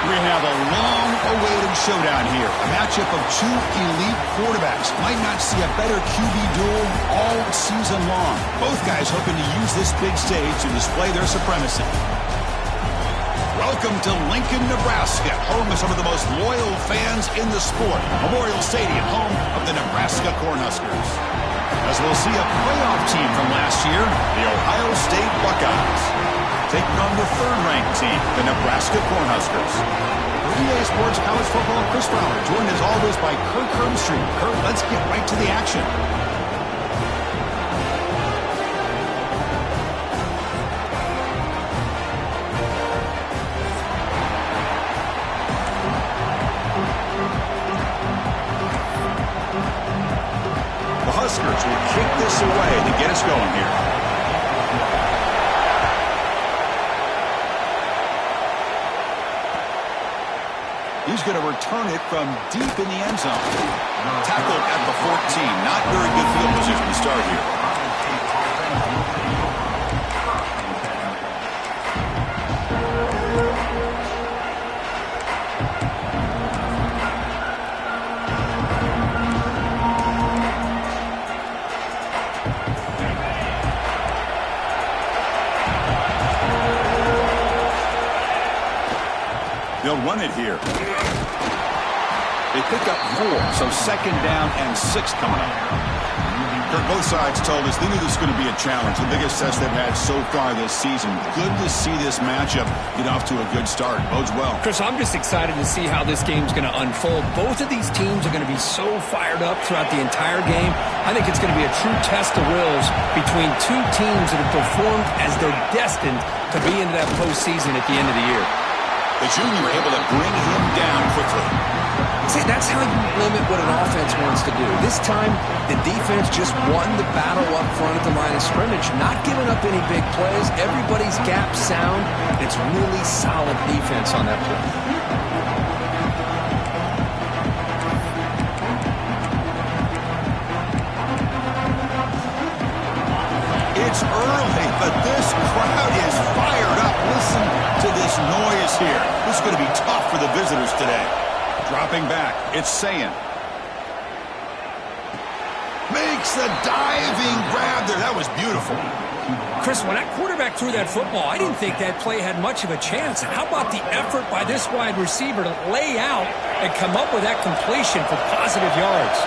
We have a long-awaited showdown here. A matchup of two elite quarterbacks. Might not see a better QB duel all season long. Both guys hoping to use this big stage to display their supremacy. Welcome to Lincoln, Nebraska, home of some of the most loyal fans in the sport. Memorial Stadium, home of the Nebraska Cornhuskers. As we'll see a playoff team from last year, the Ohio State Buckeyes, taking on the third-ranked team, the Nebraska Cornhuskers. For EA Sports College Football, Chris Fowler, joined as always by Kirk Hermstreet. Kirk, let's get right to the action. The Huskers will kick this away to get us going here. He's going to return it from deep in the end zone. Tackled at the 14. Not very good field position to start here. They'll run it here. They pick up 4, so second down and 6 coming up. Kirk, both sides told us they knew this was going to be a challenge, the biggest test they've had so far this season. Good to see this matchup get off to a good start. Bodes well. Chris, I'm just excited to see how this game's going to unfold. Both of these teams are going to be so fired up throughout the entire game. I think it's going to be a true test of wills between two teams that have performed as they're destined to be into that postseason at the end of the year. The junior able to bring him down quickly. See, that's how you limit what an offense wants to do. This time, the defense just won the battle up front at the line of scrimmage, not giving up any big plays. Everybody's gap sound. It's really solid defense on that play. It's early, but this crowd is fired up. Listen to this noise here. This is going to be tough for the visitors today. Dropping back, it's Sayin. Makes the diving grab there. That was beautiful. Chris, when that quarterback threw that football, I didn't think that play had much of a chance. How about the effort by this wide receiver to lay out and come up with that completion for positive yards?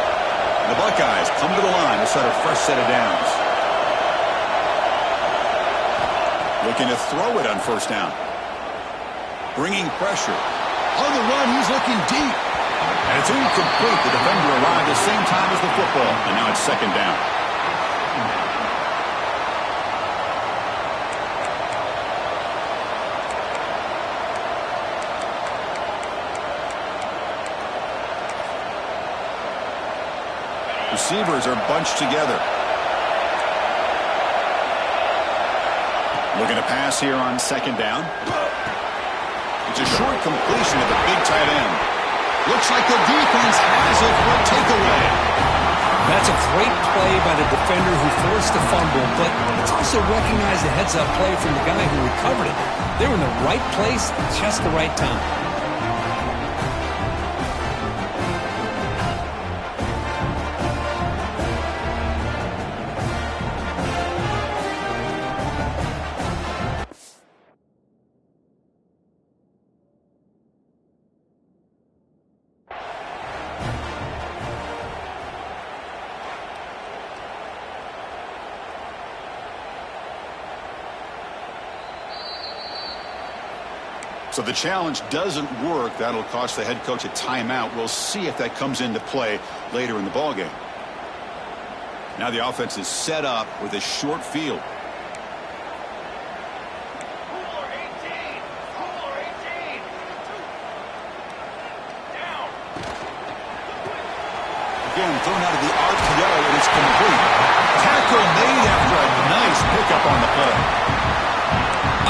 The Buckeyes come to the line to set a fresh set of downs. Looking to throw it on first down. Bringing pressure. On the run, he's looking deep. And it's incomplete. The defender arrived at the same time as the football. And now it's second down. Receivers are bunched together. Looking to pass here on second down. It's a short completion of the big tight end. Looks like the defense has it for a takeaway. That's a great play by the defender who forced the fumble, but it's also recognized a heads-up play from the guy who recovered it. They were in the right place at just the right time. So the challenge doesn't work. That'll cost the head coach a timeout. We'll see if that comes into play later in the ballgame. Now the offense is set up with a short field. Again, thrown out of the RPO, and it's complete. Tackle made after a nice pickup on the play.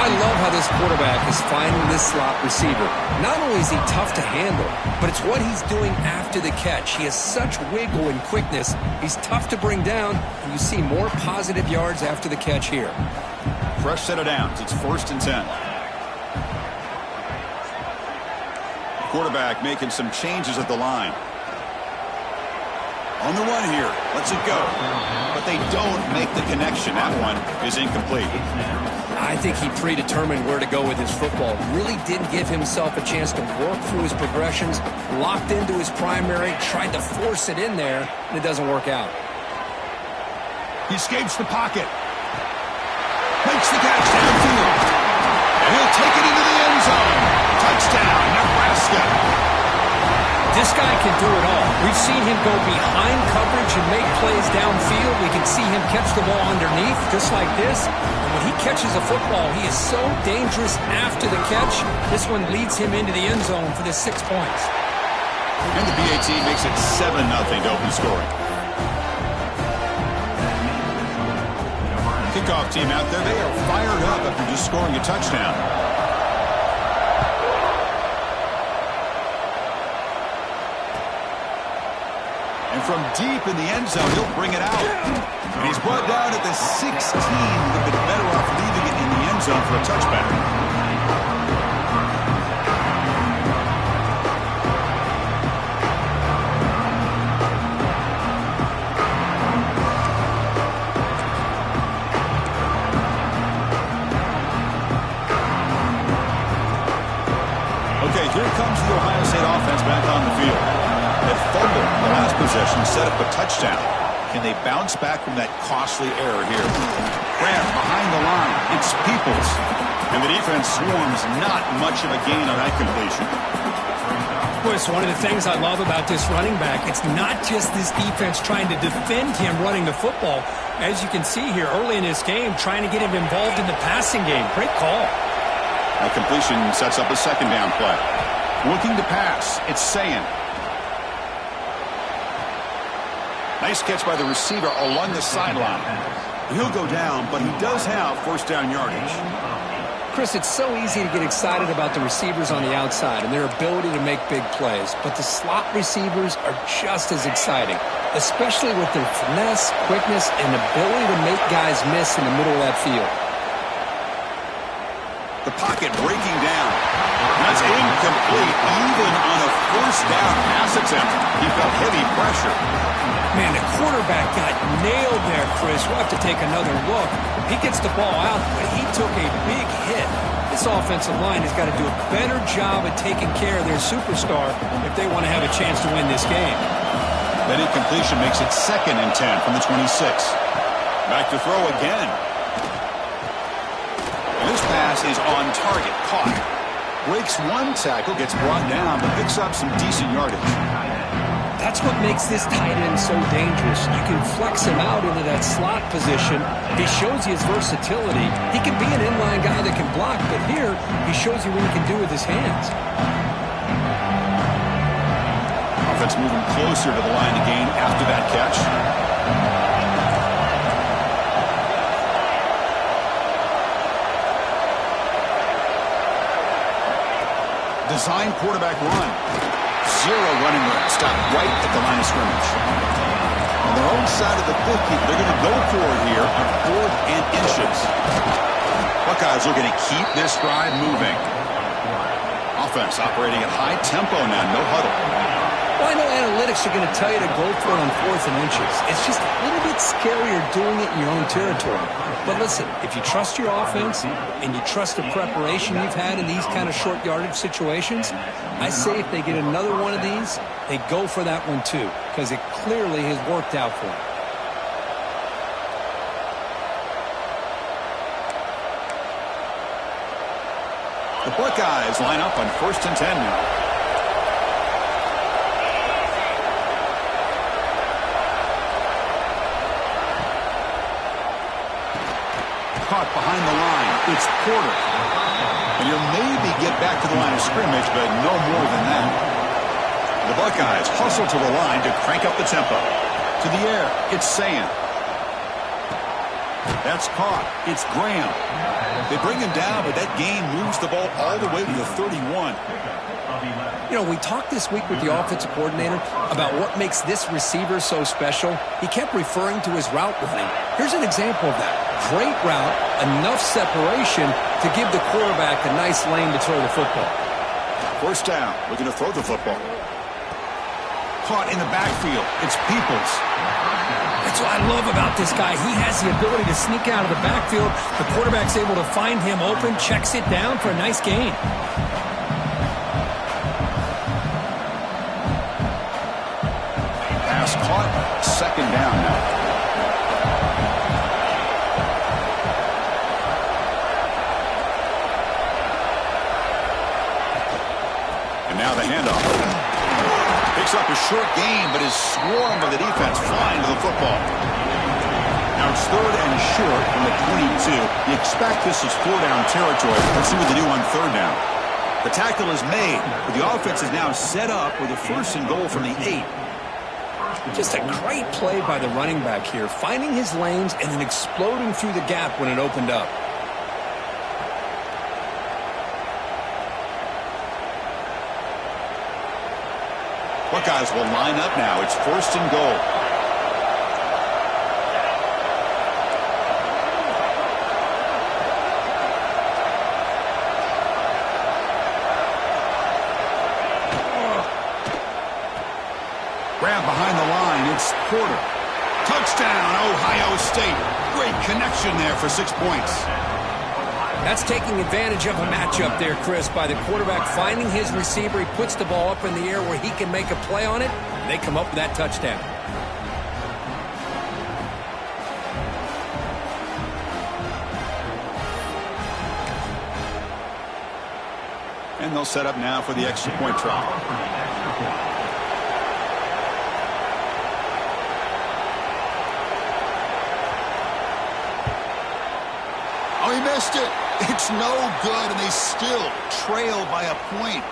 I love how this quarterback is finding this slot receiver. Not only is he tough to handle, but it's what he's doing after the catch. He has such wiggle and quickness. He's tough to bring down, and you see more positive yards after the catch here. Fresh set of downs. It's 1st and 10. Quarterback making some changes at the line. On the run here. Lets it go. But they don't make the connection. That one is incomplete. I think he predetermined where to go with his football. Really didn't give himself a chance to work through his progressions. Locked into his primary. Tried to force it in there. And it doesn't work out. He escapes the pocket. Makes the catch downfield. And he'll take it into the end zone. Touchdown, Nebraska. This guy can do it all. We've seen him go behind coverage and make plays downfield. We can see him catch the ball underneath, just like this. And when he catches a football, he is so dangerous after the catch. This one leads him into the end zone for the 6 points. And the BAT makes it 7-0 to open scoring. Kickoff team out there, they are fired up after just scoring a touchdown. And from deep in the end zone, he'll bring it out. And he's brought down at the 16. Would have been better off leaving it in the end zone for a touchback. Okay, here comes the Ohio State offense back on the field. That fumble in the last possession set up a touchdown. Can they bounce back from that costly error here? Graham behind the line. It's Peoples. And the defense swarms. Not much of a gain on that completion. Boy, it's one of the things I love about this running back. It's not just this defense trying to defend him running the football. As you can see here early in this game, trying to get him involved in the passing game. Great call. That completion sets up a 2nd down play. Looking to pass. It's Sayan. Nice catch by the receiver along the sideline. He'll go down, but he does have 1st down yardage. Chris, it's so easy to get excited about the receivers on the outside and their ability to make big plays, but the slot receivers are just as exciting, especially with their finesse, quickness, and ability to make guys miss in the middle of that field. The pocket breaking down. That's incomplete. Even on a 1st down pass attempt, he felt heavy pressure. Man, the quarterback got nailed there, Chris. We'll have to take another look. He gets the ball out, but he took a big hit. This offensive line has got to do a better job of taking care of their superstar if they want to have a chance to win this game. That incompletion makes it 2nd and 10 from the 26. Back to throw again. This pass is on target, caught. Breaks one tackle, gets brought down, but picks up some decent yardage. That's what makes this tight end so dangerous. You can flex him out into that slot position. He shows you his versatility. He can be an inline guy that can block, but here he shows you what he can do with his hands. Offense moving closer to the line to gain after that catch. Design quarterback run. 0 running room. Stop right at the line of scrimmage. On their own side of the 50, they're going to go for it here on 4th and inches. Buckeyes looking to keep this drive moving. Offense operating at high tempo now, no huddle. Well, I know analytics are going to tell you to go for it on 4th and inches. It's just a little bit scarier doing it in your own territory. But listen, if you trust your offense and you trust the preparation you've had in these kind of short yardage situations, I say if they get another one of these, they go for that one too, because it clearly has worked out for them. The Buckeyes line up on 1st and 10 now. caught behind the line. It's Porter. And he'll maybe get back to the line of scrimmage, but no more than that. The Buckeyes hustle to the line to crank up the tempo. To the air, it's Sand. That's caught. It's Graham. They bring him down, but that gain moves the ball all the way to the 31. You know, we talked this week with the offensive coordinator about what makes this receiver so special. He kept referring to his route running. Here's an example of that. Great route, enough separation to give the quarterback a nice lane to throw the football. First down, looking to throw the football. Caught in the backfield. It's Peoples. That's what I love about this guy. He has the ability to sneak out of the backfield. The quarterback's able to find him open, checks it down for a nice gain. Pass caught. Second down now. And now the handoff. Picks up a short gain, but is swarmed by the defense flying to the football. Now it's third and short from the 22. You expect this is four-down territory. Let's see what they do on third down. The tackle is made, but the offense is now set up with a first and goal from the 8. Just a great play by the running back here, finding his lanes and then exploding through the gap when it opened up. Buckeyes will line up now. It's first and goal. Grab behind the line. It's Porter. Touchdown, Ohio State. Great connection there for 6 points. That's taking advantage of a matchup there, Chris, by the quarterback finding his receiver. He puts the ball up in the air where he can make a play on it, and they come up with that touchdown. And they'll set up now for the extra point try. Oh, he missed it. It's no good, and they still trail by a point.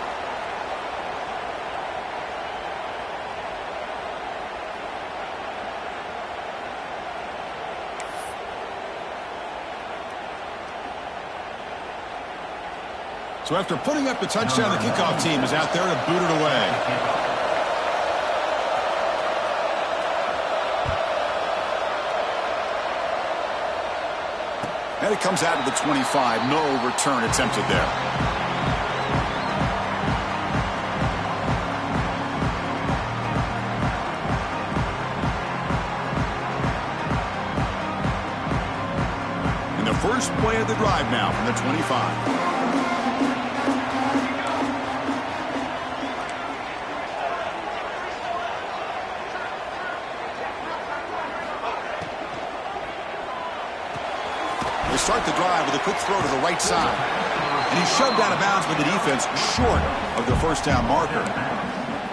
So after putting up the touchdown, the kickoff team is out there to boot it away. And it comes out of the 25. No return attempted there. And the first play of the drive now from the 25. Start the drive with a quick throw to the right side. And he's shoved out of bounds with the defense short of the first down marker.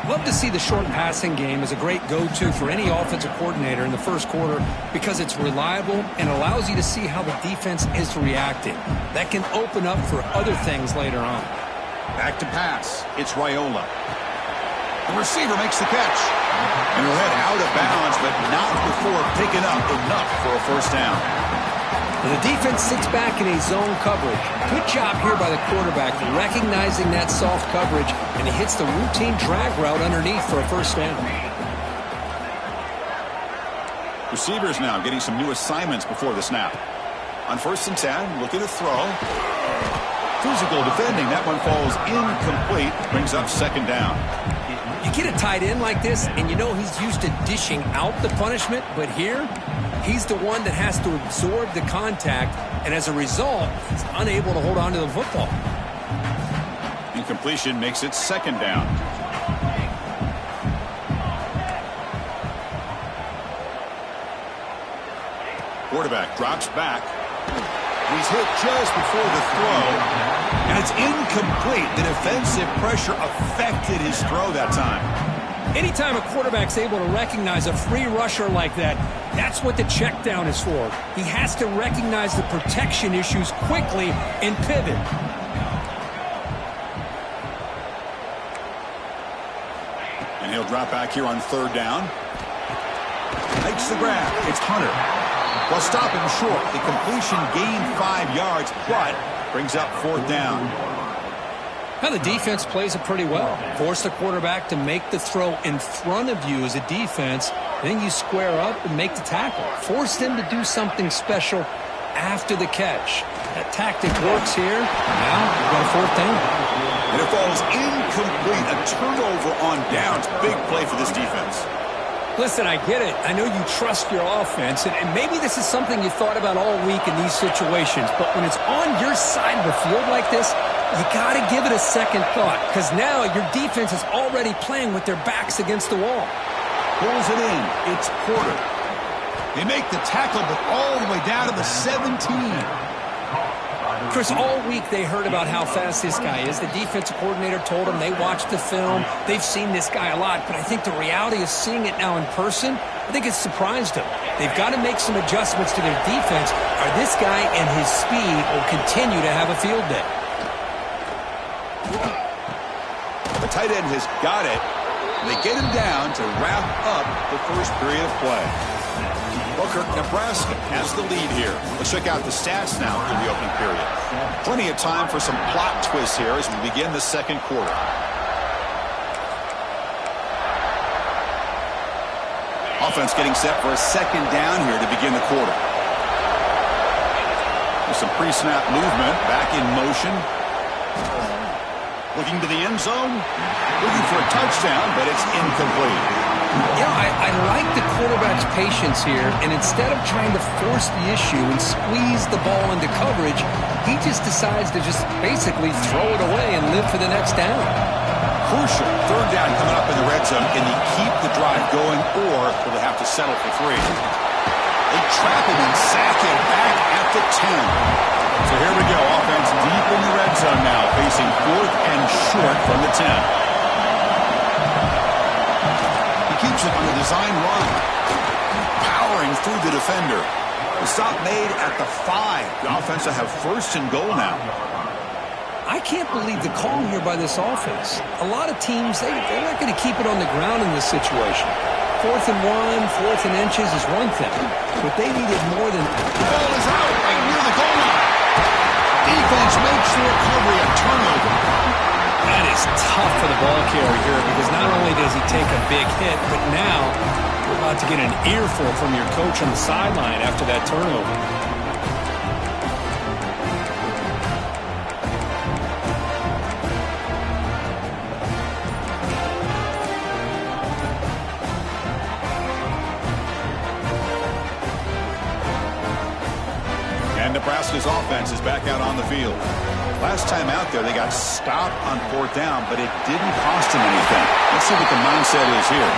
Love to see the short passing game as a great go-to for any offensive coordinator in the first quarter because it's reliable and allows you to see how the defense is reacting. That can open up for other things later on. Back to pass. It's Raiola. The receiver makes the catch. And he'll head out of bounds, but not before picking up enough for a first down. The defense sits back in a zone coverage. Good job here by the quarterback recognizing that soft coverage, and he hits the routine drag route underneath for a first down. Receivers now getting some new assignments before the snap. On first and 10, looking to throw. Physical defending. That one falls incomplete. Brings up second down. You get a tight end like this, and you know he's used to dishing out the punishment, but here, he's the one that has to absorb the contact, and as a result, he's unable to hold on to the football. Incompletion makes it second down. Quarterback drops back. He's hit just before the throw, and it's incomplete. The defensive pressure affected his throw that time. Anytime a quarterback's able to recognize a free rusher like that, that's what the check down is for. He has to recognize the protection issues quickly and pivot. And he'll drop back here on third down. Makes the grab. It's Hunter. Well, stop him short. The completion gained 5 yards, but brings up fourth down. Now the defense plays it pretty well. Force the quarterback to make the throw in front of you as a defense. Then you square up and make the tackle. Force them to do something special after the catch. That tactic works here. Now we've got a fourth down. And it falls incomplete. A turnover on downs. Big play for this defense. Listen, I get it. I know you trust your offense, and maybe this is something you thought about all week in these situations, but when it's on your side of the field like this, you got to give it a second thought, because now your defense is already playing with their backs against the wall. Pulls it in. It's Porter. They make the tackle, but all the way down to the 17. Chris, all week they heard about how fast this guy is. The defensive coordinator told them they watched the film. They've seen this guy a lot, but I think the reality of seeing it now in person, I think it's surprised them. They've got to make some adjustments to their defense, or this guy and his speed will continue to have a field day. The tight end has got it. They get him down to wrap up the first period of play. Booker, Nebraska has the lead here. Let's check out the stats now for the opening period. Plenty of time for some plot twists here as we begin the second quarter. Offense getting set for a second down here to begin the quarter. With some pre-snap movement, back in motion. Looking to the end zone. Looking for a touchdown, but it's incomplete. Yeah, I like the quarterback's patience here, and instead of trying to force the issue and squeeze the ball into coverage, he just decides to just basically throw it away and live for the next down. Crucial third down coming up in the red zone. Can he keep the drive going, or will they have to settle for 3? They trap him and sack him back at the 10. So here we go. Offense deep in the red zone now, facing fourth and short from the 10. Keeps it on the design run. Powering through the defender. The stop made at the 5. The offense will have first and goal now. I can't believe the call here by this offense. A lot of teams, they're not going to keep it on the ground in this situation. 4th and 1, 4th and inches is one thing. But they needed more than... The ball is out right near the goal line. Defense makes the recovery a turnover. That is tough for the ball carrier here because not only does he take a big hit, but now you're about to get an earful from your coach on the sideline after that turnover. And Nebraska's offense is back out on the field. Last time out there, they got stopped on fourth down, but it didn't cost them anything. Let's see what the mindset is here.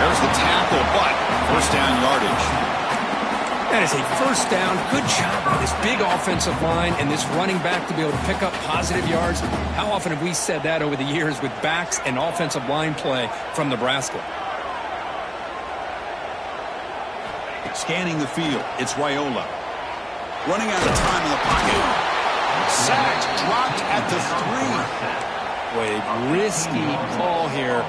There's the tackle, but first down yardage. That is a first down. Good job by this big offensive line and this running back to be able to pick up positive yards. How often have we said that over the years with backs and offensive line play from Nebraska? Scanning the field, it's Raiola. Running out of time in the pocket. Sacked, dropped at the 3. A risky call here,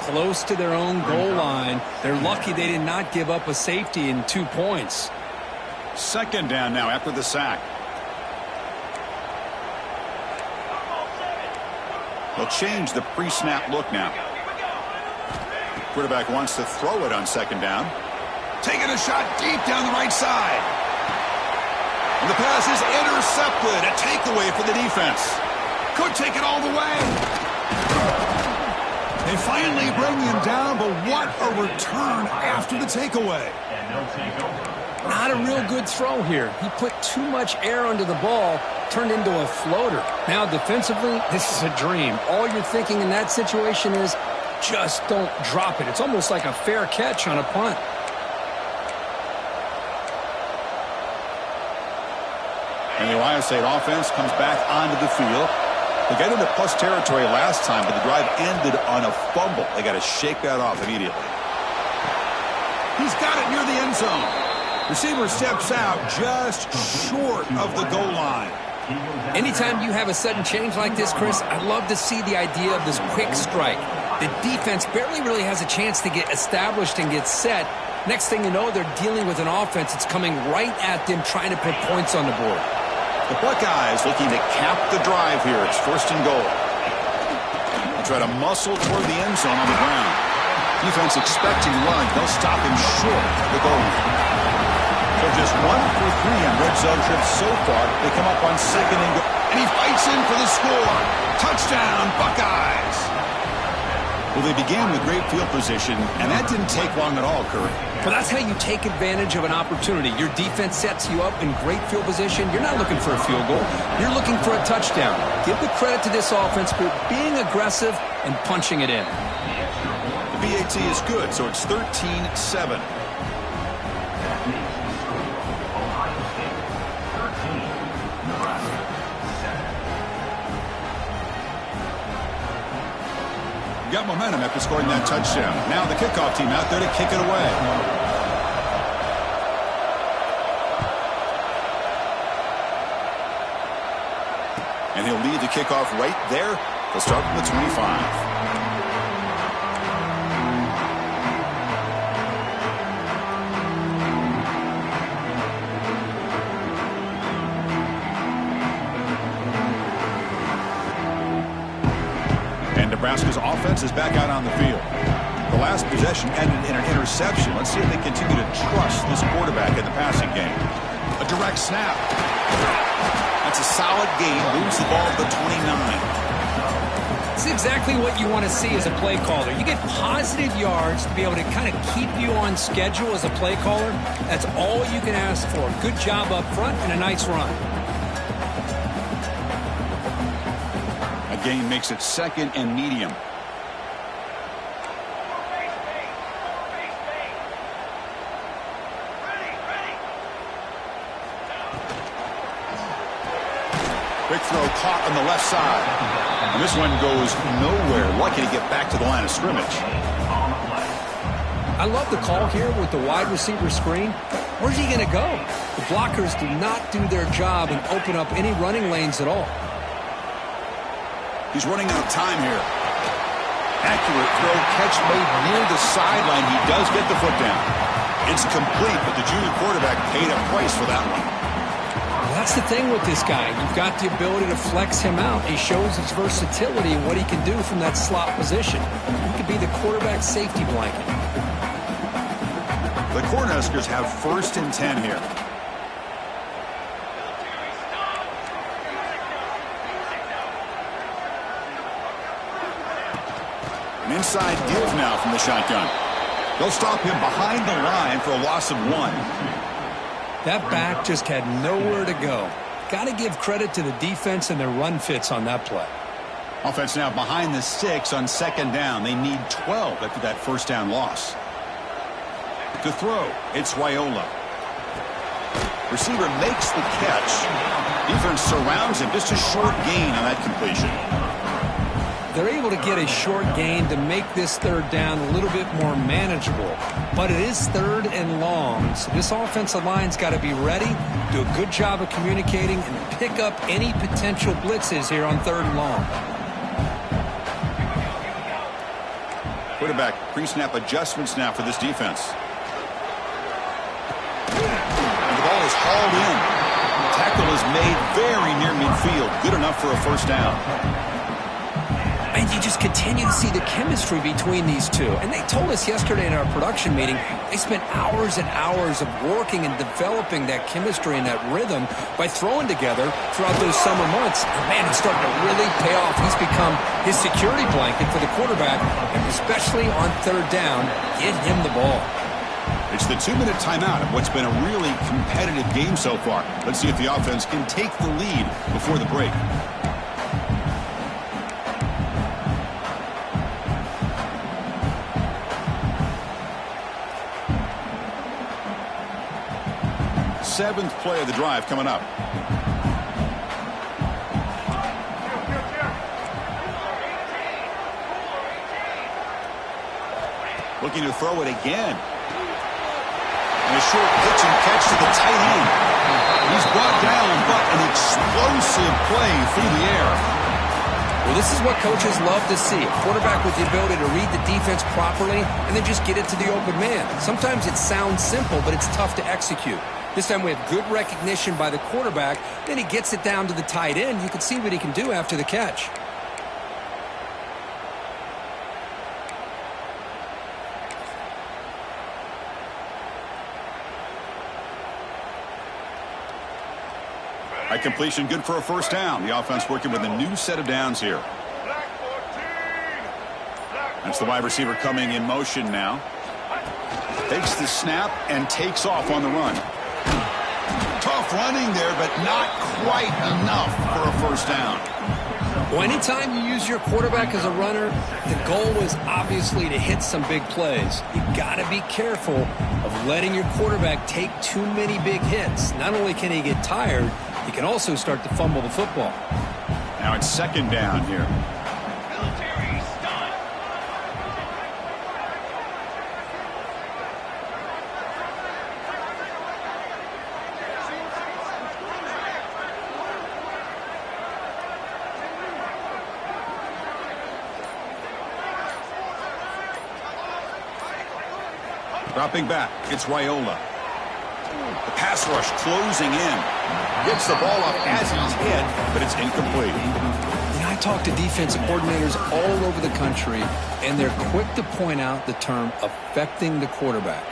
close to their own goal line. They're lucky they did not give up a safety in 2 points. Second down now after the sack. They'll change the pre-snap look now. Quarterback wants to throw it on second down. Taking a shot deep down the right side. And the pass is intercepted. A takeaway for the defense. Could take it all the way. They finally bring him down, but what a return after the takeaway. Not a real good throw here. He put too much air under the ball, turned into a floater. Now defensively, this is a dream. All you're thinking in that situation is just don't drop it. It's almost like a fair catch on a punt. And the Ohio State offense comes back onto the field. They got into plus territory last time, but the drive ended on a fumble. They got to shake that off immediately. He's got it near the end zone. Receiver steps out just short of the goal line. Anytime you have a sudden change like this, Chris, I love to see the idea of this quick strike. The defense barely really has a chance to get established and get set. Next thing you know, they're dealing with an offense that's coming right at them, trying to put points on the board. The Buckeyes looking to cap the drive here. It's 1st and goal. They'll try to muscle toward the end zone on the ground. Defense expecting run. They'll stop him short of the goal line. So just 1 for 3 on red zone trips so far. They come up on 2nd and goal. And he fights in for the score. Touchdown, Buckeyes. Well, they began with great field position, and that didn't take long at all, Curry. Well, that's how you take advantage of an opportunity. Your defense sets you up in great field position. You're not looking for a field goal. You're looking for a touchdown. Give the credit to this offense for being aggressive and punching it in. The BAT is good, so it's 13-7. Got momentum after scoring that touchdown. Now the kickoff team out there to kick it away. And he'll lead the kickoff right there. They'll start from the 25. Nebraska's offense is back out on the field. The last possession ended in an interception. Let's see if they continue to trust this quarterback in the passing game. A direct snap. That's a solid gain. Moves the ball to the 29. It's exactly what you want to see as a play caller. You get positive yards to be able to kind of keep you on schedule as a play caller. That's all you can ask for. Good job up front and a nice run. Gain makes it 2nd and medium. Quick throw caught on the left side. And this one goes nowhere. Lucky to get back to the line of scrimmage. I love the call here with the wide receiver screen. Where's he going to go? The blockers do not do their job and open up any running lanes at all. He's running out of time here. Accurate throw, catch made near the sideline. He does get the foot down. It's complete, but the junior quarterback paid a price for that one. Well, that's the thing with this guy. You've got the ability to flex him out. He shows his versatility and what he can do from that slot position. He could be the quarterback safety blanket. The Cornhuskers have 1st and 10 here. Inside give now from the shotgun. They'll stop him behind the line for a loss of 1. That back just had nowhere to go. Got to give credit to the defense and their run fits on that play. Offense now behind the 6 on 2nd down. They need 12 after that 1st down loss. To throw, it's Raiola. Receiver makes the catch. Defense surrounds him. Just a short gain on that completion. They're able to get a short gain to make this 3rd down a little bit more manageable. But it is 3rd and long, so this offensive line's got to be ready, do a good job of communicating, and pick up any potential blitzes here on 3rd and long. Quarterback pre-snap adjustments now for this defense. And the ball is hauled in. Tackle is made very near midfield. Good enough for a 1st down. And you just continue to see the chemistry between these two. And they told us yesterday in our production meeting, they spent hours and hours of working and developing that chemistry and that rhythm by throwing together throughout those summer months. And man, it's starting to really pay off. He's become his security blanket for the quarterback, and especially on 3rd down, get him the ball. It's the 2-minute timeout of what's been a really competitive game so far. Let's see if the offense can take the lead before the break. Seventh play of the drive coming up. Looking to throw it again. And a short pitch and catch to the tight end. He's brought down, but an explosive play through the air. Well, this is what coaches love to see. A quarterback with the ability to read the defense properly and then just get it to the open man. Sometimes it sounds simple, but it's tough to execute. This time we have good recognition by the quarterback. Then he gets it down to the tight end. You can see what he can do after the catch. At completion, good for a first down. The offense working with a new set of downs here. That's the wide receiver coming in motion now. Takes the snap and takes off on the run. Tough running there, but not quite enough for a first down. Well, anytime you use your quarterback as a runner, the goal is obviously to hit some big plays. You got to be careful of letting your quarterback take too many big hits. Not only can he get tired, he can also start to fumble the football. Now it's second down here. Dropping back, it's Raiola. The pass rush closing in. Gets the ball up as he's hit, but it's incomplete. I talk to defensive coordinators all over the country, and they're quick to point out the term affecting the quarterback.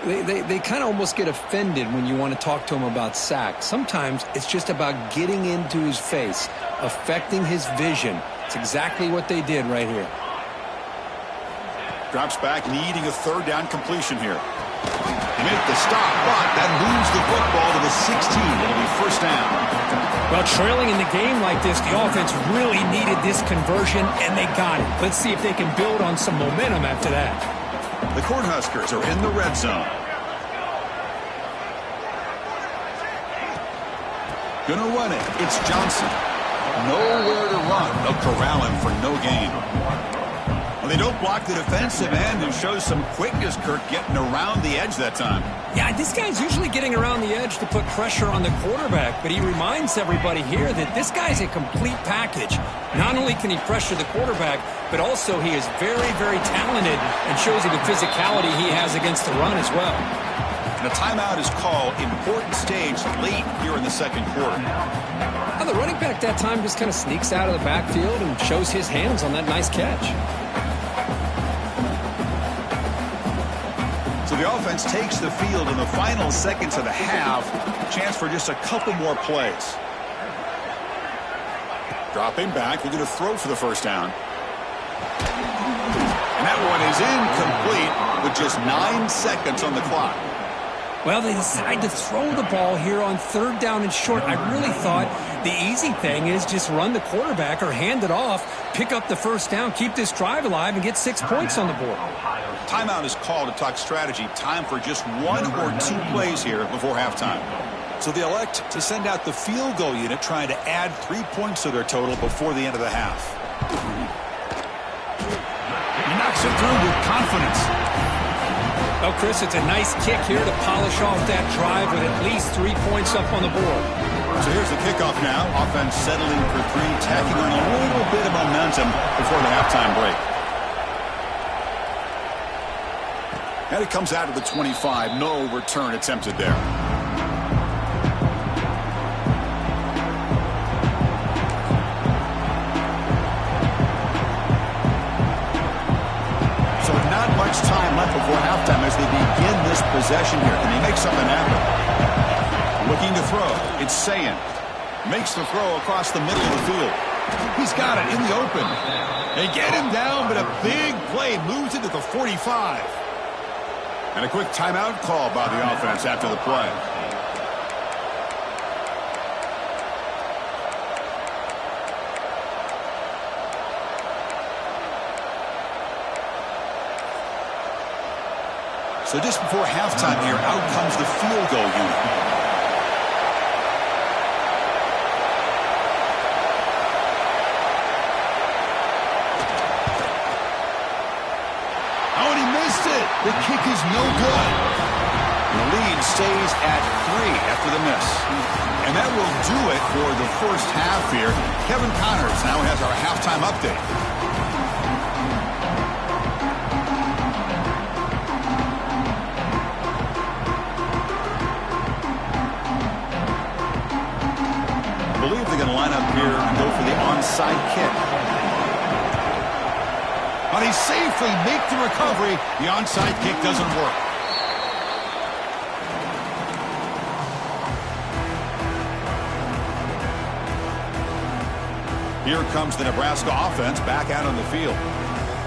They kind of almost get offended when you want to talk to them about sacks. Sometimes it's just about getting into his face, affecting his vision. It's exactly what they did right here. Drops back, needing a third down completion here. They make the stop, but that moves the football to the 16. It'll be first down. Well, trailing in the game like this, the offense really needed this conversion, and they got it. Let's see if they can build on some momentum after that. The Cornhuskers are in the red zone. Gonna run it. It's Johnson. Nowhere to run. They'll corral him for no gain. Well, they don't block the defensive end and show some quickness, Kirk, getting around the edge that time. Yeah, this guy's usually getting around the edge to put pressure on the quarterback, but he reminds everybody here that this guy's a complete package. Not only can he pressure the quarterback, but also he is very, very talented and shows you the physicality he has against the run as well. And a timeout is called. Important stage late here in the second quarter. Now, the running back that time just kind of sneaks out of the backfield and shows his hands on that nice catch. So the offense takes the field in the final seconds of the half. Chance for just a couple more plays. Dropping back, looking to throw for the first down. And that one is incomplete with just 9 seconds on the clock. Well, they decide to throw the ball here on third down and short. I really thought the easy thing is just run the quarterback or hand it off, pick up the first down, keep this drive alive, and get 6 points on the board. Timeout is called to talk strategy. Time for just 1 or 2 plays here before halftime. So they elect to send out the field goal unit, trying to add 3 points to their total before the end of the half. He knocks it through with confidence. Well, Chris, it's a nice kick here to polish off that drive with at least 3 points up on the board. So here's the kickoff now. Offense settling for 3, tacking on a little bit of momentum before the halftime break. And it comes out of the 25. No return attempted there. So not much time left before halftime as they begin this possession here. Can they make something happen? Looking to throw. It's Sayin. Makes the throw across the middle of the field. He's got it in the open. They get him down, but a big play moves it to the 45. And a quick timeout call by the offense after the play. So just before halftime here, out comes the field goal unit. Oh, and he missed it. The kick is no good. The lead stays at 3 after the miss. And that will do it for the first half here. Kevin Connors now has our halftime update. I believe they're going to line up here and go for the onside kick. But he safely makes the recovery. The onside kick doesn't work. Here comes the Nebraska offense back out on the field.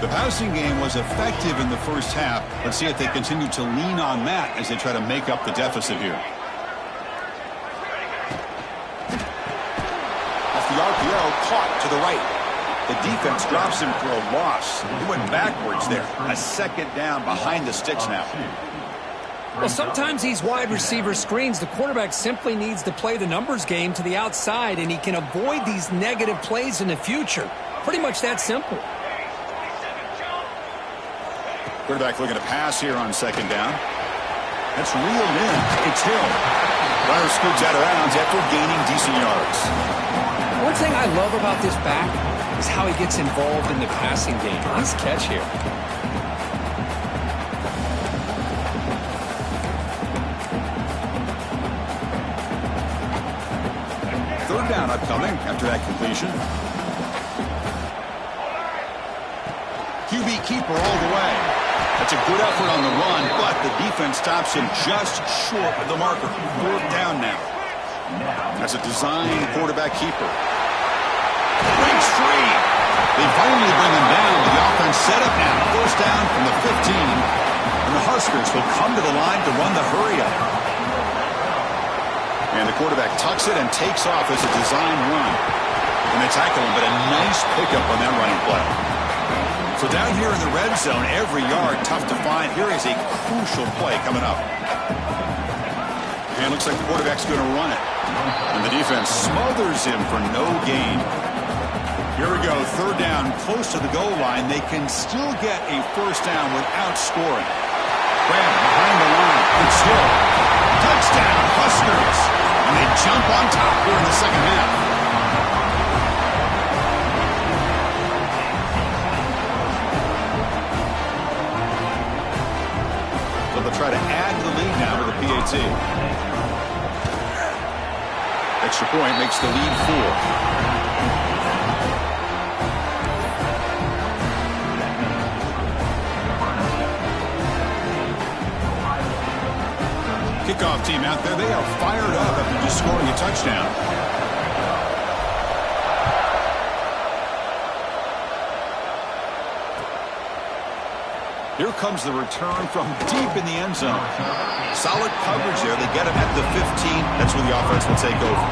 The passing game was effective in the first half. Let's see if they continue to lean on that as they try to make up the deficit here. Off the RPO, caught to the right. The defense drops him for a loss. He went backwards there. A second down behind the sticks now. Well, sometimes these wide receiver screens, the quarterback simply needs to play the numbers game to the outside, and he can avoid these negative plays in the future. Pretty much that simple. Quarterback looking to pass here on second down. That's reeled in. It's Hill. Runner scoots out of bounds after gaining decent yards. One thing I love about this back is how he gets involved in the passing game. Nice catch here. Third down upcoming after that completion. QB keeper all the way. That's a good effort on the run, but the defense stops him just short of the marker. Fourth down now. That's a design quarterback keeper. Breaks free. They finally bring him down. The offense set up now. First down from the 15. And the Huskers will come to the line to run the hurry up. And the quarterback tucks it and takes off as a design run. And they tackle him, but a nice pickup on that running play. So down here in the red zone, every yard tough to find. Here is a crucial play coming up. And it looks like the quarterback's going to run it. And the defense smothers him for no gain. Here we go, third down, close to the goal line. They can still get a first down without scoring. Graham behind the line. It's Hill. Touchdown, Huskers. And they jump on top here in the second half. So they'll try to add to the lead now with a PAT. Extra point makes the lead 4. Kickoff team out there, they are fired up after just scoring a touchdown. Here comes the return from deep in the end zone. Solid coverage there. They get him at the 15. That's where the offense will take over.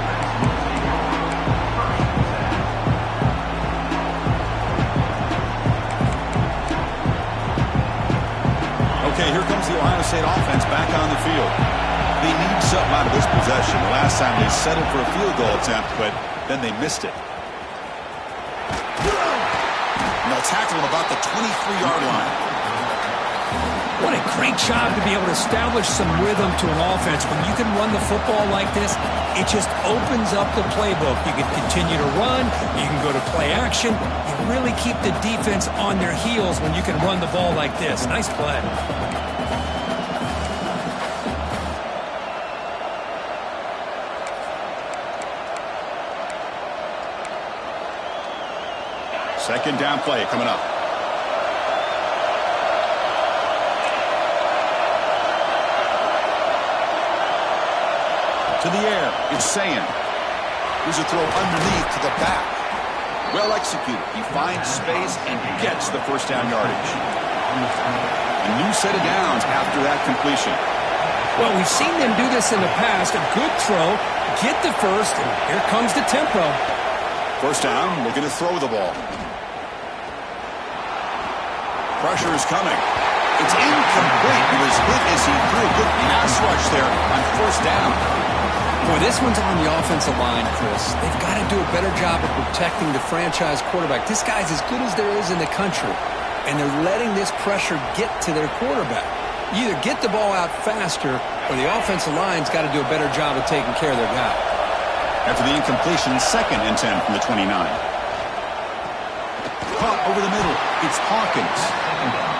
Okay, here comes the Ohio State offense back on the field. They need something out of this possession. The last time they settled for a field goal attempt, but then they missed it. And they'll tackle him about the 23-yard line. What a great job to be able to establish some rhythm to an offense. When you can run the football like this, it just opens up the playbook. You can continue to run. You can go to play action. You really keep the defense on their heels when you can run the ball like this. Nice play. Second down play coming up. To the air, it's Sayan. Here's a throw underneath to the back. Well executed. He finds space and gets the first down yardage. A new set of downs after that completion. Well, we've seen them do this in the past. A good throw, get the first, and here comes the tempo. First down, looking to throw the ball. Pressure is coming. It's incomplete. He was hit as he threw a good pass rush there on first down. Boy, this one's on the offensive line, Chris. They've got to do a better job of protecting the franchise quarterback. This guy's as good as there is in the country, and they're letting this pressure get to their quarterback. You either get the ball out faster or the offensive line's got to do a better job of taking care of their guy. After the incompletion, 2nd and 10 from the 29. Caught over the middle. It's Hawkins.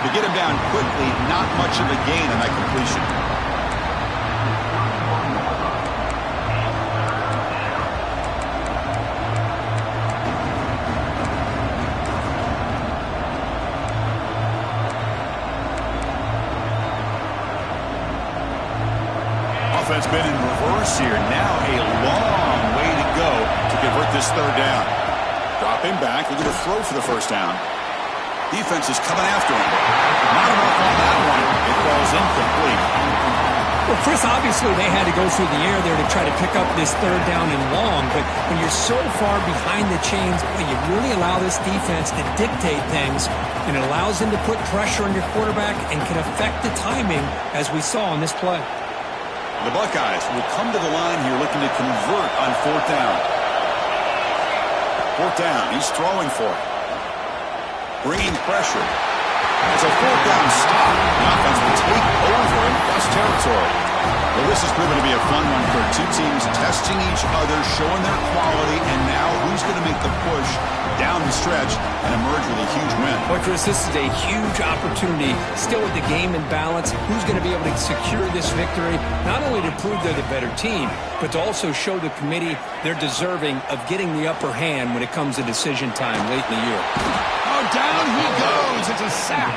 To get him down quickly, not much of a gain on that completion. Offense been in reverse here. Now a long way to go to convert this 3rd down. Drop him back. They're going to throw for the 1st down. Defense is coming after him. Not enough on that one. It falls incomplete. Well, Chris, obviously they had to go through the air there to try to pick up this 3rd down and long, but when you're so far behind the chains, you really allow this defense to dictate things, and it allows them to put pressure on your quarterback and can affect the timing, as we saw on this play. The Buckeyes will come to the line here looking to convert on 4th down. 4th down. He's throwing for it. Bringing pressure. It's a 4th down stop. The offense will take over in plus territory. Well, this has proven to be a fun one for two teams testing each other, showing their quality, and now who's going to make the push down the stretch and emerge with a huge win. Well, Chris, this is a huge opportunity, still with the game in balance. Who's going to be able to secure this victory, not only to prove they're the better team, but to also show the committee they're deserving of getting the upper hand when it comes to decision time late in the year. Oh, down he goes. It's a sack.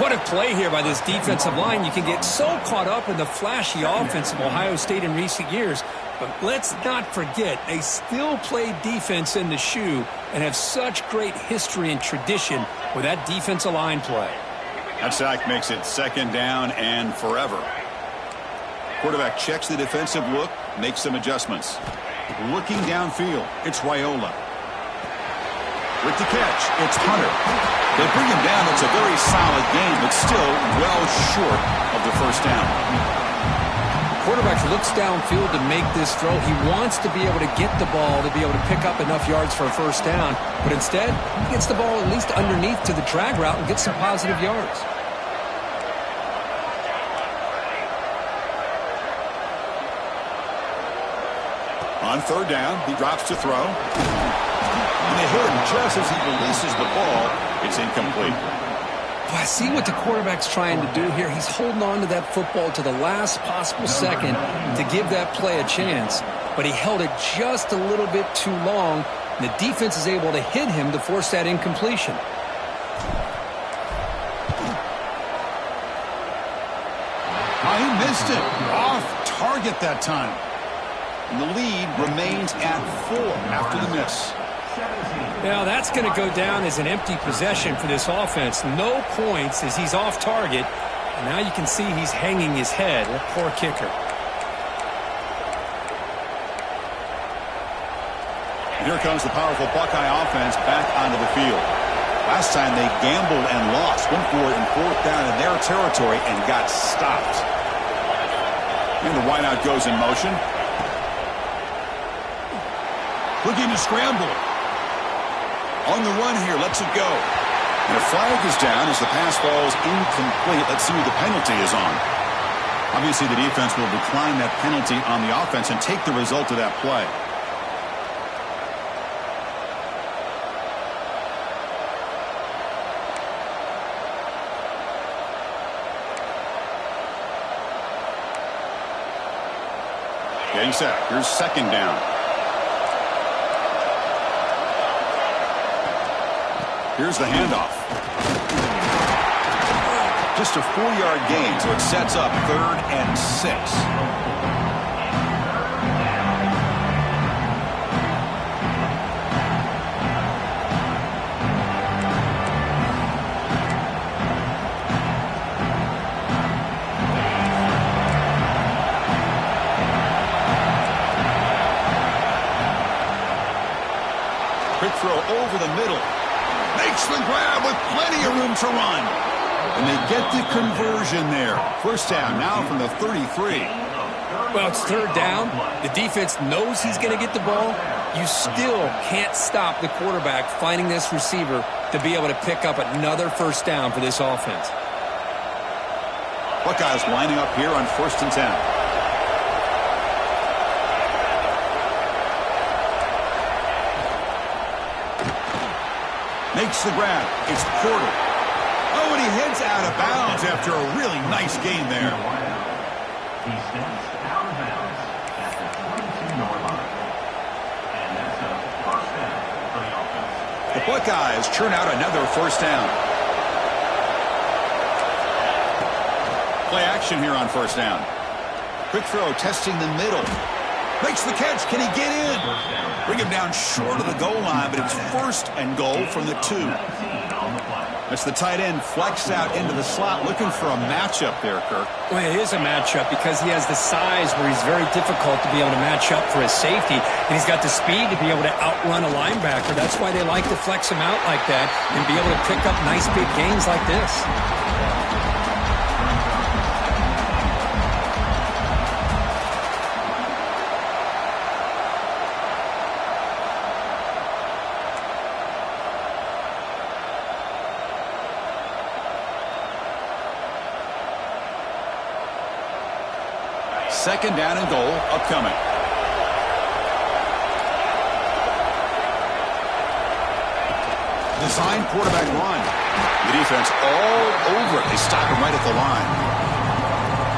What a play here by this defensive line. You can get so caught up in the flashy offense of Ohio State in recent years, but let's not forget they still play defense in the shoe and have such great history and tradition with that defensive line play. That sack makes it 2nd down and forever. Quarterback checks the defensive look, makes some adjustments. Looking downfield, it's Raiola. With the catch, it's Hunter. They bring him down. It's a very solid game, but still well short of the 1st down. Quarterback looks downfield to make this throw. He wants to be able to get the ball to be able to pick up enough yards for a 1st down, but instead, he gets the ball at least underneath to the drag route and gets some positive yards. On 3rd down, he drops to throw. And they hit him just as he releases the ball. It's incomplete. Well, I see what the quarterback's trying to do here. He's holding on to that football to the last possible second to give that play a chance. But he held it just a little bit too long. And the defense is able to hit him to force that incompletion. Oh, he missed it. Off target that time. And the lead remains at 4 after the miss. Now that's going to go down as an empty possession for this offense. No points as he's off target. And now you can see he's hanging his head. A poor kicker. And here comes the powerful Buckeye offense back onto the field. Last time they gambled and lost. Went for it in 4th down in their territory and got stopped. And the wideout goes in motion. Looking to scramble. On the run here, lets it go. And a flag is down as the pass falls incomplete. Let's see who the penalty is on. Obviously, the defense will decline that penalty on the offense and take the result of that play. Getting set. Here's 2nd down. Here's the handoff. Just a 4-yard gain, so it sets up 3rd and 6. Quick throw over the middle. Makes the grab with plenty of room to run. And they get the conversion there. 1st down now from the 33. Well, it's 3rd down. The defense knows he's going to get the ball. You still can't stop the quarterback finding this receiver to be able to pick up another 1st down for this offense. Buckeyes lining up here on 1st and 10. Makes the grab. It's Porter. Oh, and he heads out of bounds after a really nice gain there. He steps out of bounds at the 22-yard line. And that's a first down for the offense. The Buckeyes churn out another 1st down. Play action here on 1st down. Quick throw, testing the middle. Makes the catch. Can he get in? Bring him down short of the goal line, but it's 1st and goal from the 2. That's the tight end flexed out into the slot, looking for a matchup there, Kirk. Well, it is a matchup because he has the size where he's very difficult to be able to match up for his safety, and he's got the speed to be able to outrun a linebacker. That's why they like to flex him out like that and be able to pick up nice big gains like this. Second down and goal upcoming. Design quarterback run. The defense all over it. They stop him right at the line.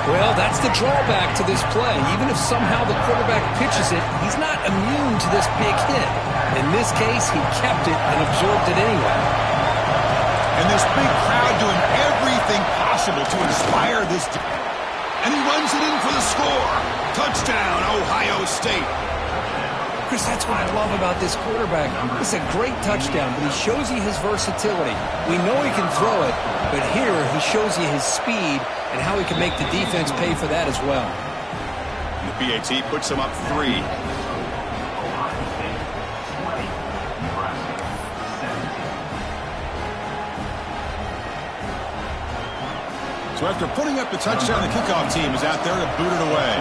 Well, that's the drawback to this play. Even if somehow the quarterback pitches it, he's not immune to this big hit. In this case, he kept it and absorbed it anyway. And this big crowd doing everything possible to inspire this. And he runs it in for the score. Touchdown, Ohio State. Chris, that's what I love about this quarterback. It's a great touchdown, but he shows you his versatility. We know he can throw it, but here he shows you his speed and how he can make the defense pay for that as well. And the PAT puts him up 3. So after putting up the touchdown, the kickoff team is out there to boot it away.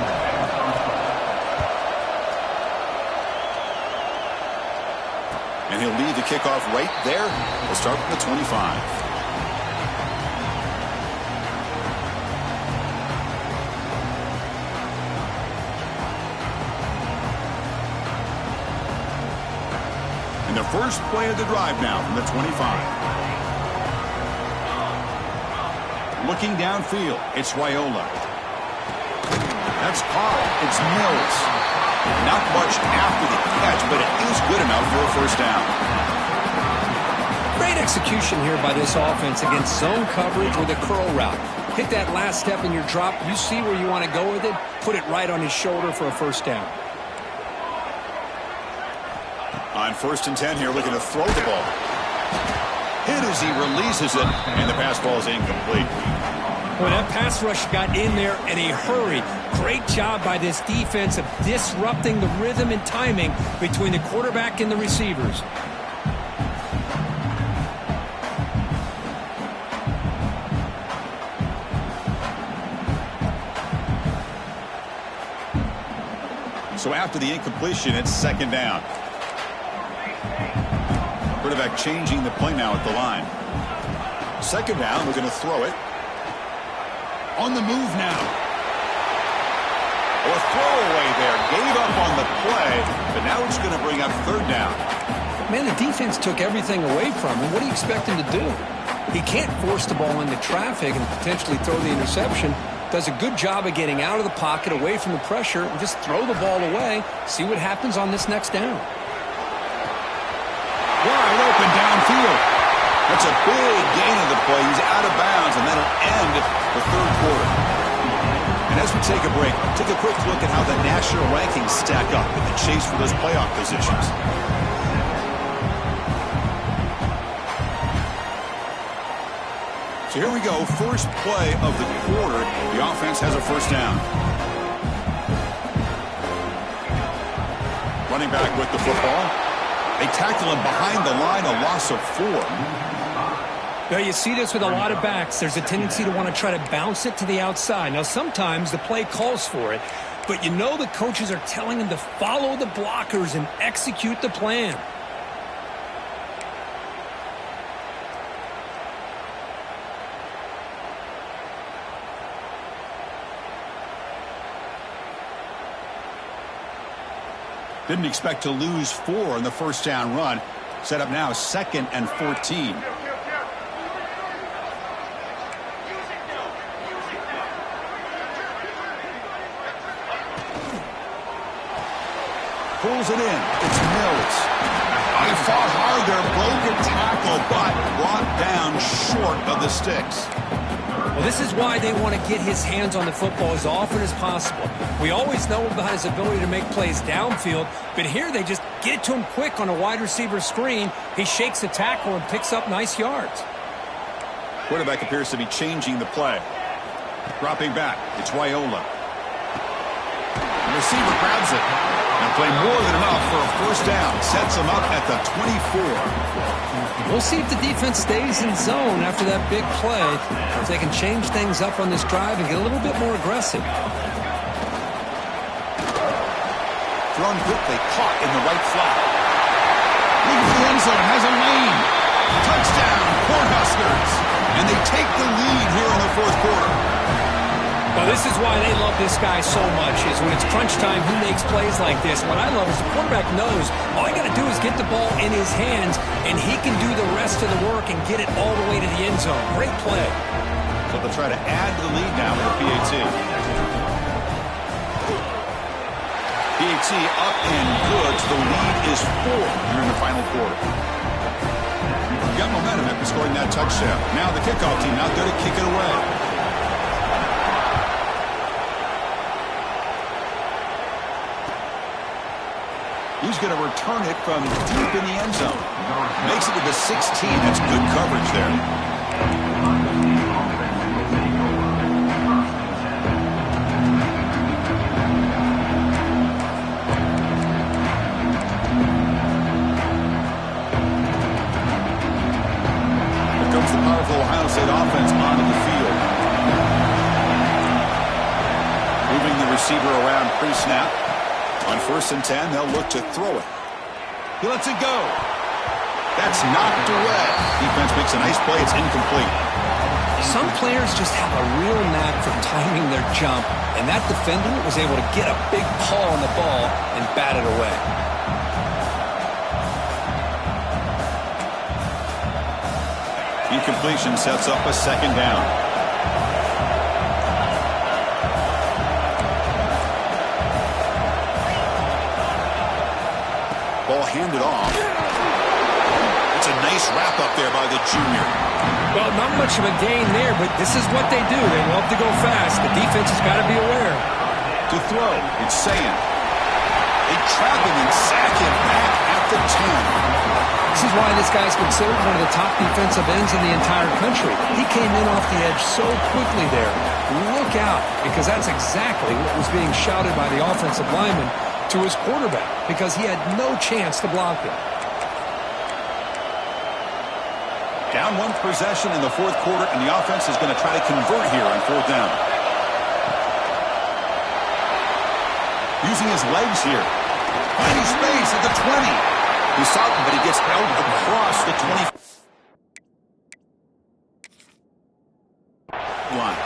And he'll lead the kickoff right there. We'll start from the 25. And the first play of the drive now from the 25. Looking downfield, it's Raiola. That's caught. It's Mills. Not much after the catch, but it is good enough for a 1st down. Great execution here by this offense against zone coverage with a curl route. Hit that last step in your drop. You see where you want to go with it. Put it right on his shoulder for a 1st down. On 1st and 10 here, looking to throw the ball. Hit as he releases it, and the pass ball is incomplete. Well, that pass rush got in there in a hurry. Great job by this defense of disrupting the rhythm and timing between the quarterback and the receivers. So after the incompletion, it's 2nd down. Quarterback changing the play now at the line. 2nd down, we're going to throw it. On the move now. A throwaway there. Gave up on the play, but now it's going to bring up 3rd down. Man, the defense took everything away from him. What do you expect him to do? He can't force the ball into traffic and potentially throw the interception. Does a good job of getting out of the pocket, away from the pressure, and just throw the ball away. See what happens on this next down. Wide open downfield. That's a big gain of the play. He's out of bounds, and that'll end the 3rd quarter. And as we take a break, take a quick look at how the national rankings stack up in the chase for those playoff positions. So here we go. First play of the quarter. The offense has a 1st down. Running back with the football. They tackle him behind the line, a loss of 4. Now, you see this with a lot of backs. There's a tendency to want to try to bounce it to the outside. Now, sometimes the play calls for it, but you know the coaches are telling him to follow the blockers and execute the plan. Didn't expect to lose 4 in the first down run. Set up now 2nd and 14. Pulls it in. It's Mills. He fought hard there. Broken tackle, but brought down short of the sticks. Well, this is why they want to get his hands on the football as often as possible. We always know about his ability to make plays downfield, but here they just get it to him quick on a wide receiver screen. He shakes the tackle and picks up nice yards. Quarterback appears to be changing the play. Dropping back. It's Raiola. The receiver grabs it. And play more than enough for a first down. Sets him up at the 24. We'll see if the defense stays in zone after that big play, or if they can change things up on this drive and get a little bit more aggressive. Thrown quickly, caught in the right flat. Leads the end zone, has a lane. Touchdown, Cornhuskers. And they take the lead here in the fourth quarter. Well, this is why they love this guy so much, is when it's crunch time, he makes plays like this. What I love is the quarterback knows all you got to do is get the ball in his hands, and he can do the rest of the work and get it all the way to the end zone. Great play. So they'll try to add to the lead now with a PAT. PAT up and good. So the lead is 4 here in the final quarter. Got momentum after scoring that touchdown. Now the kickoff team out there to kick it away. He's going to return it from deep in the end zone. Makes it to the 16. That's good coverage there. Here comes the powerful Ohio State offense onto the field. Moving the receiver around pre-snap. On 1st and 10, they'll look to throw it. He lets it go. That's knocked away. Defense makes a nice play. It's incomplete. Some players just have a real knack for timing their jump, and that defender was able to get a big paw on the ball and bat it away. Incompletion sets up a 2nd down. Ball handed off. It's a nice wrap up there by the junior. Well, not much of a gain there, but this is what they do. They love to go fast. The defense has got to be aware. To throw, it's Sayan. They trap him and sack him back at the 10. This is why this guy's considered one of the top defensive ends in the entire country. He came in off the edge so quickly there. Look out, because that's exactly what was being shouted by the offensive lineman to his quarterback, because he had no chance to block it. Down 1 possession in the fourth quarter, and the offense is going to try to convert here on 4th down. Using his legs here. Finding space at the 20. He saw him, but he gets held across the 20 line.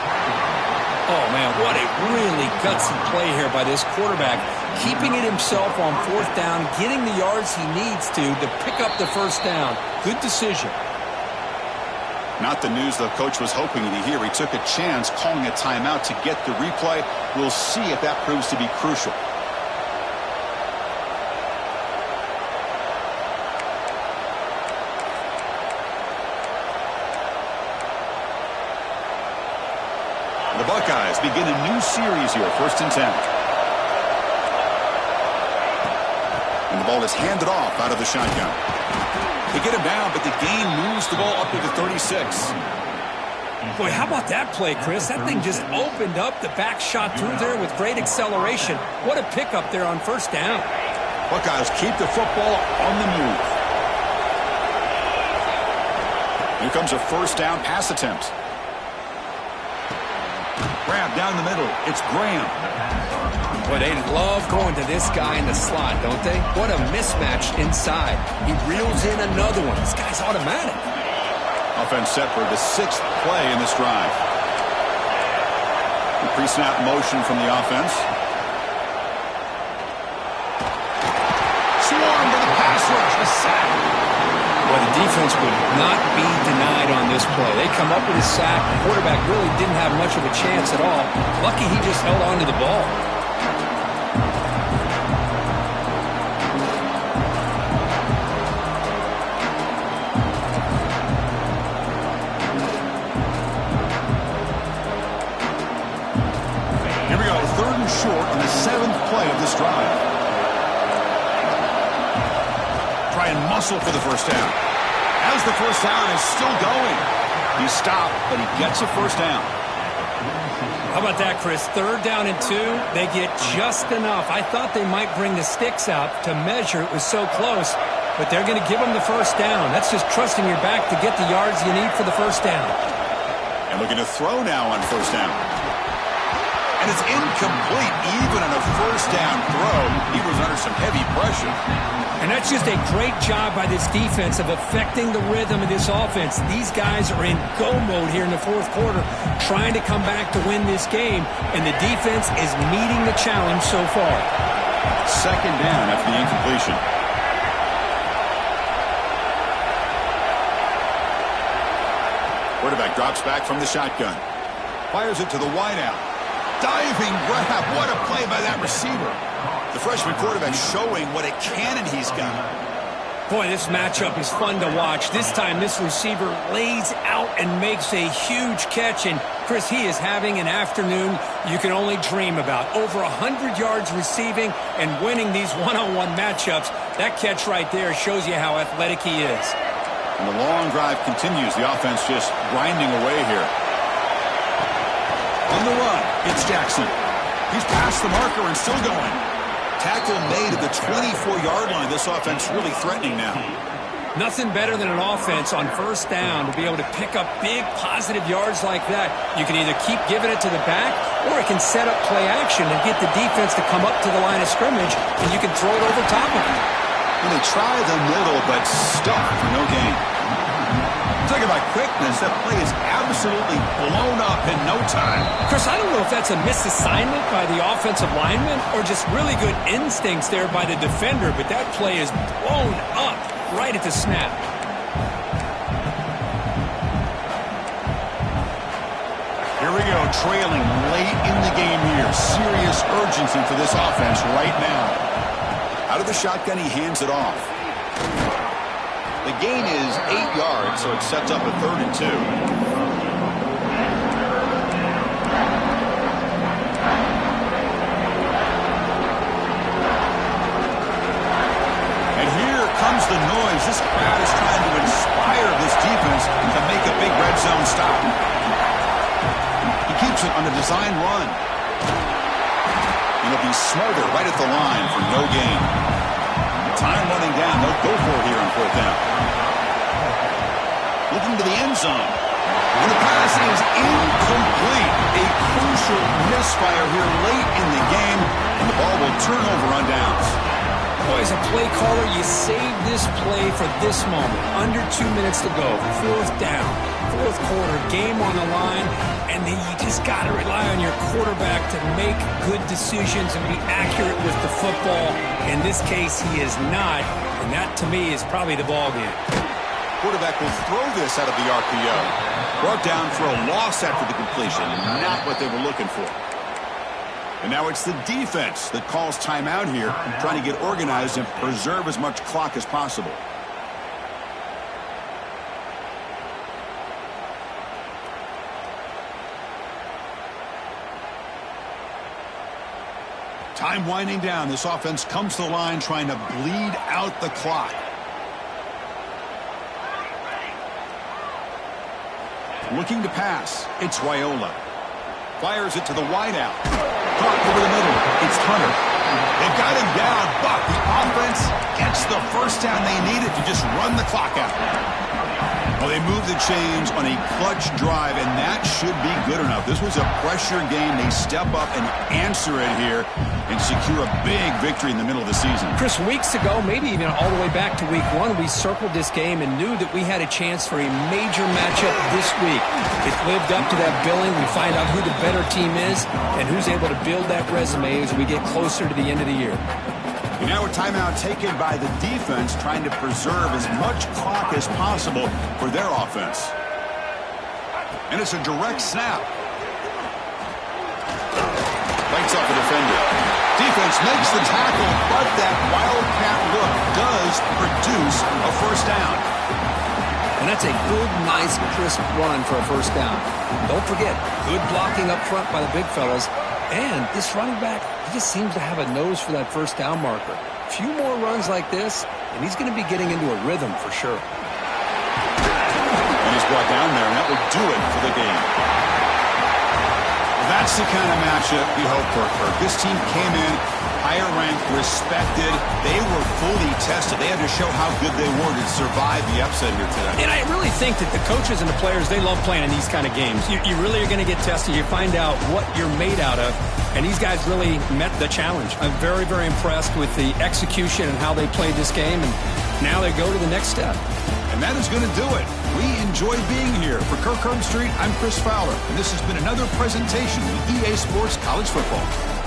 Oh, man, what a really gutsy play here by this quarterback. Keeping it himself on 4th down, getting the yards he needs to pick up the first down. Good decision. Not the news the coach was hoping to hear. He took a chance calling a timeout to get the replay. We'll see if that proves to be crucial. The Buckeyes begin a new series here, 1st and 10. And the ball is handed off out of the shotgun. They get him down, but the gain moves the ball up to the 36. Boy, how about that play, Chris? That thing just opened up. The back shot through there with great acceleration. What a pickup there on 1st down. Buckeyes keep the football on the move. Here comes a 1st down pass attempt. Grab down the middle. It's Graham. Boy, they love going to this guy in the slot, don't they? What a mismatch inside. He reels in another one. This guy's automatic. Offense set for the 6th play in this drive. The pre-snap motion from the offense. sack. Well, the defense would not be denied on this play. They come up with a sack. The quarterback really didn't have much of a chance at all. Lucky he just held on to the ball. Here we go, 3rd and short on the 7th play of this drive. Try and muscle for the first down. As the first down is still going. He stopped, but he gets a first down. How about that, Chris? 3rd down and 2. They get just enough. I thought they might bring the sticks out to measure. It was so close, but they're going to give them the first down. That's just trusting your back to get the yards you need for the first down. And looking to throw now on first down. And it's incomplete. Even on a first down throw, he was under some heavy pressure. And that's just a great job by this defense of affecting the rhythm of this offense. These guys are in go mode here in the 4th quarter, trying to come back to win this game, and the defense is meeting the challenge so far. 2nd down after the incompletion. Quarterback drops back from the shotgun. Fires it to the wideout. Diving grab. What a play by that receiver. The freshman quarterback showing what a cannon he's got. Boy, this matchup is fun to watch. This time, this receiver lays out and makes a huge catch. And, Chris, he is having an afternoon you can only dream about. Over 100 yards receiving and winning these one-on-one matchups. That catch right there shows you how athletic he is. And the long drive continues. The offense just grinding away here. On the run, it's Jackson. He's past the marker and still going. Tackle made at the 24-yard line. This offense really threatening now. Nothing better than an offense on first down to be able to pick up big positive yards like that. You can either keep giving it to the back, or it can set up play action and get the defense to come up to the line of scrimmage, and you can throw it over top of them. And they try the middle, but stuck for no gain. Talk about quickness. That play is absolutely blown up in no time. Chris, I don't know if that's a misassignment by the offensive lineman or just really good instincts there by the defender, but that play is blown up right at the snap. Here we go, trailing late in the game here. Serious urgency for this offense right now. Out of the shotgun, he hands it off. The gain is 8 yards, so it sets up a 3rd and 2. And here comes the noise. This crowd is trying to inspire this defense to make a big red zone stop. He keeps it on a design run. And he'll be smothered right at the line for no gain. Time running down. They'll go for it here on 4th down. Looking to the end zone. And the pass is incomplete. A crucial misfire here late in the game. And the ball will turn over on downs. Boy, as a play caller, you save this play for this moment. Under 2 minutes to go. 4th down. 4th quarter. Game on the line. And then you just got to rely on your quarterback to make good decisions and be accurate with the football. In this case, he is not. And that, to me, is probably the ball game. Quarterback will throw this out of the RPO. Brought down for a loss after the completion. Not what they were looking for. And now it's the defense that calls timeout here, trying to get organized and preserve as much clock as possible. Time winding down. This offense comes to the line trying to bleed out the clock. Looking to pass. It's Raiola. Fires it to the wideout. Caught over the middle. It's Hunter. They've got him down, but the offense gets the first down they needed to just run the clock out. Well, they move the chains on a clutch drive, and that should be good enough. This was a pressure game. They step up and answer it here and secure a big victory in the middle of the season. Chris, weeks ago, maybe even all the way back to week 1, we circled this game and knew that we had a chance for a major matchup this week. It lived up to that billing. We find out who the better team is and who's able to build that resume as we get closer to the end of the year. And now a timeout taken by the defense, trying to preserve as much clock as possible for their offense. And it's a direct snap. Fights off the defender. Defense makes the tackle, but that wildcat look does produce a first down. And that's a good, nice, crisp run for a first down. Don't forget, good blocking up front by the big fellas. And this running back, he just seems to have a nose for that first down marker. A few more runs like this, and he's going to be getting into a rhythm for sure. And he's brought down there, and that will do it for the game. That's the kind of matchup we hope for. This team came in higher ranked, respected. They were fully tested. They had to show how good they were to survive the upset here today. And I really think that the coaches and the players, they love playing in these kind of games. You really are going to get tested. You find out what you're made out of. And these guys really met the challenge. I'm very, very impressed with the execution and how they played this game. And now they go to the next step. And that is going to do it. We enjoy being here. For Kirk Herbstreit, I'm Chris Fowler. And this has been another presentation of EA Sports College Football.